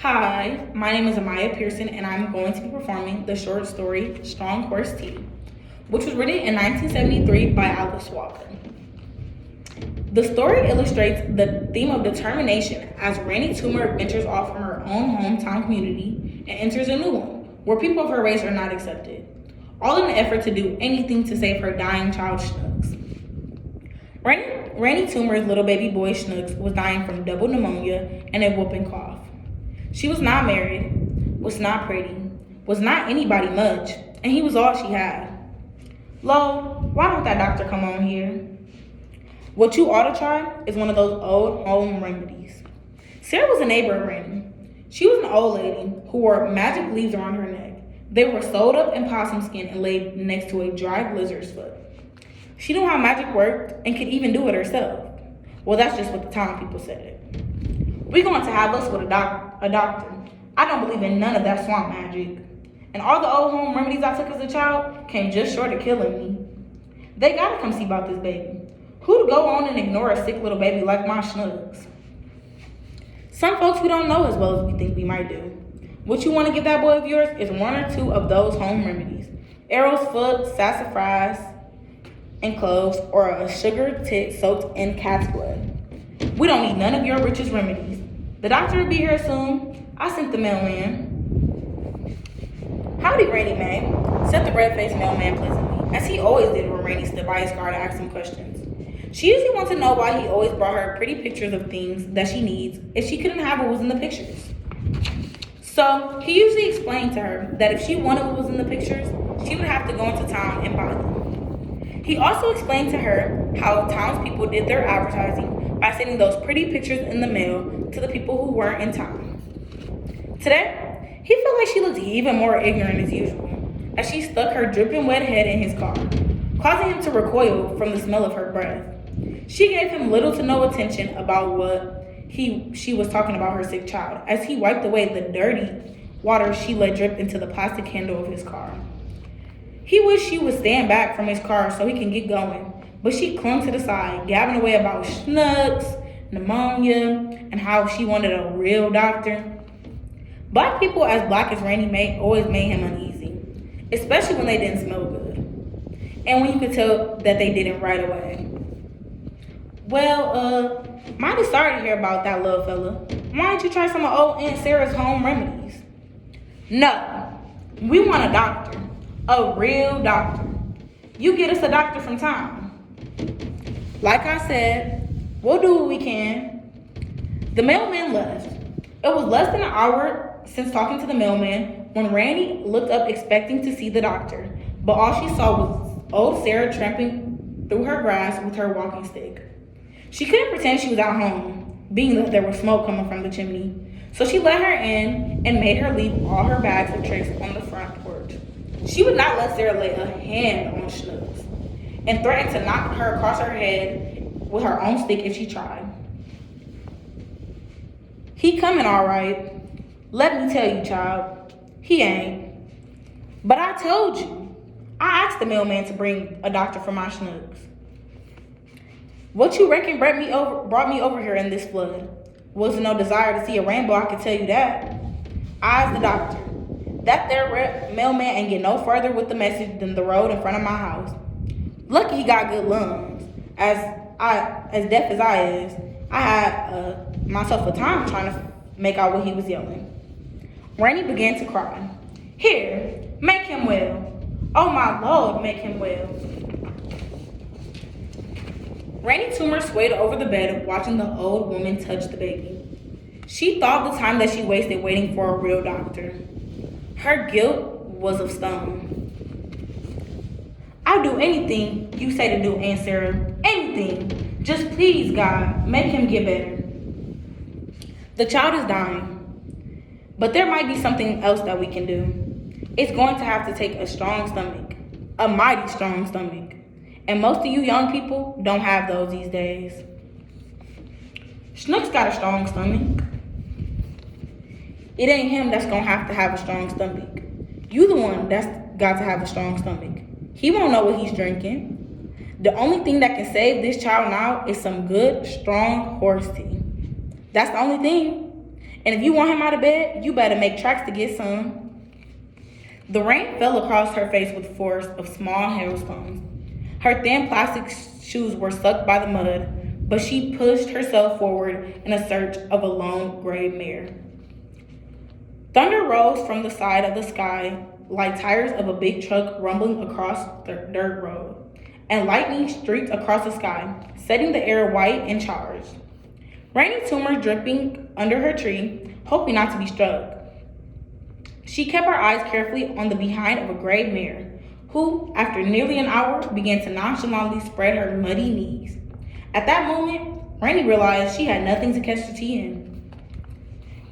Hi, my name is Amaya Pearson, and I'm going to be performing the short story Strong Horse Tea, which was written in 1973 by Alice Walker. The story illustrates the theme of determination as Randy Toomer ventures off from her own hometown community and enters a new one, where people of her race are not accepted, all in an effort to do anything to save her dying child Snooks. Randy Toomer's little baby boy Snooks was dying from double pneumonia and a whooping cough. She was not married, was not pretty, was not anybody much, and he was all she had. Lo, why don't that doctor come on here? What you ought to try is one of those old home remedies. Sarah was a neighbor of Randy. She was an old lady who wore magic leaves around her neck. They were sewed up in possum skin and laid next to a dried lizard's foot. She knew how magic worked and could even do it herself. Well, that's just what the town people said. We're going to have us with a doctor. I don't believe in none of that swamp magic. And all the old home remedies I took as a child came just short of killing me. They gotta come see about this baby. Who'd go on and ignore a sick little baby like my Snooks? Some folks we don't know as well as we think we might do. What you want to give that boy of yours is one or two of those home remedies. Arrow's foot, sassafras, and cloves, or a sugar tit soaked in cat's blood. We don't need none of your richest remedies. The doctor will be here soon. I sent the mailman. Howdy, Randy May, said the red-faced mailman pleasantly, as he always did when Randy stood by his car to ask him questions. She usually wants to know why he always brought her pretty pictures of things that she needs if she couldn't have what was in the pictures. So he usually explained to her that if she wanted what was in the pictures, she would have to go into town and buy them. He also explained to her how townspeople did their advertising by sending those pretty pictures in the mail to the people who weren't in town. Today, he felt like she looked even more ignorant as usual, as she stuck her dripping wet head in his car, causing him to recoil from the smell of her breath. She gave him little to no attention about what she was talking about her sick child, as he wiped away the dirty water she let drip into the plastic handle of his car. He wished she would stand back from his car so he can get going, but she clung to the side, gabbing away about Snooks, pneumonia, and how she wanted a real doctor. Black people as black as Randy always made him uneasy, especially when they didn't smell good, and when you could tell that they didn't right away. Well, mighty sorry to hear about that little fella. Why don't you try some of old Aunt Sarah's home remedies? No, we want a doctor, a real doctor. You get us a doctor from town. Like I said, we'll do what we can. The mailman left. It was less than an hour since talking to the mailman when Randy looked up expecting to see the doctor, but all she saw was old Sarah tramping through her grass with her walking stick. She couldn't pretend she was at home, being that there was smoke coming from the chimney, so she let her in and made her leave all her bags of tricks on the front porch. She would not let Sarah lay a hand on Snooks, and threatened to knock her across her head with her own stick if she tried. He coming all right. Let me tell you, child, he ain't. But I told you. I asked the mailman to bring a doctor for my Snooks. What you reckon brought me over here in this flood? Wasn't no desire to see a rainbow, I can tell you that. I's the doctor. That there mailman ain't get no further with the message than the road in front of my house. Lucky he got good lungs. As deaf as I is, I had myself a time trying to make out what he was yelling. Randy began to cry. Here, make him well. Oh my Lord, make him well. Randy Toomer swayed over the bed, watching the old woman touch the baby. She thought the time that she wasted waiting for a real doctor. Her guilt was of stone. I'll do anything you say to do, Aunt Sarah. Anything. Just please, God, make him get better. The child is dying, but there might be something else that we can do. It's going to have to take a strong stomach, a mighty strong stomach. And most of you young people don't have those these days. Snooks got a strong stomach. It ain't him that's gonna have to have a strong stomach. You the one that's got to have a strong stomach. He won't know what he's drinking. The only thing that can save this child now is some good, strong horse tea. That's the only thing. And if you want him out of bed, you better make tracks to get some. The rain fell across her face with force of small hailstones. Her thin plastic shoes were sucked by the mud, but she pushed herself forward in a search of a lone gray mare. Thunder rose from the side of the sky like tires of a big truck rumbling across the dirt road, and lightning streaked across the sky, setting the air white and charged. Rainy tumors dripping under her tree, hoping not to be struck. She kept her eyes carefully on the behind of a gray mare, who, after nearly an hour, began to nonchalantly spread her muddy knees. At that moment, Rainy realized she had nothing to catch the tea in.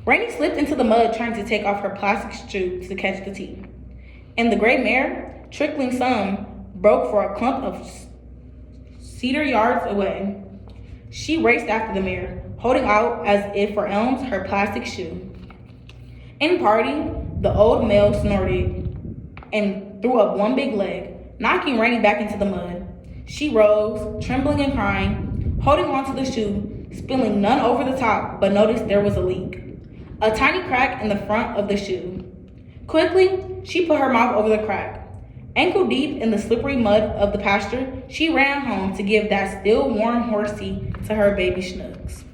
Rainy slipped into the mud trying to take off her plastic shoe to catch the tea. And the gray mare, trickling some, broke for a clump of cedar yards away. She raced after the mare, holding out as if for alms her plastic shoe. In parting, the old male snorted and threw up one big leg, knocking Rainy back into the mud. She rose, trembling and crying, holding onto the shoe, spilling none over the top, but noticed there was a leak. A tiny crack in the front of the shoe. Quickly, she put her mouth over the crack. Ankle deep in the slippery mud of the pasture, she ran home to give that still warm horsey to her baby Schnooks.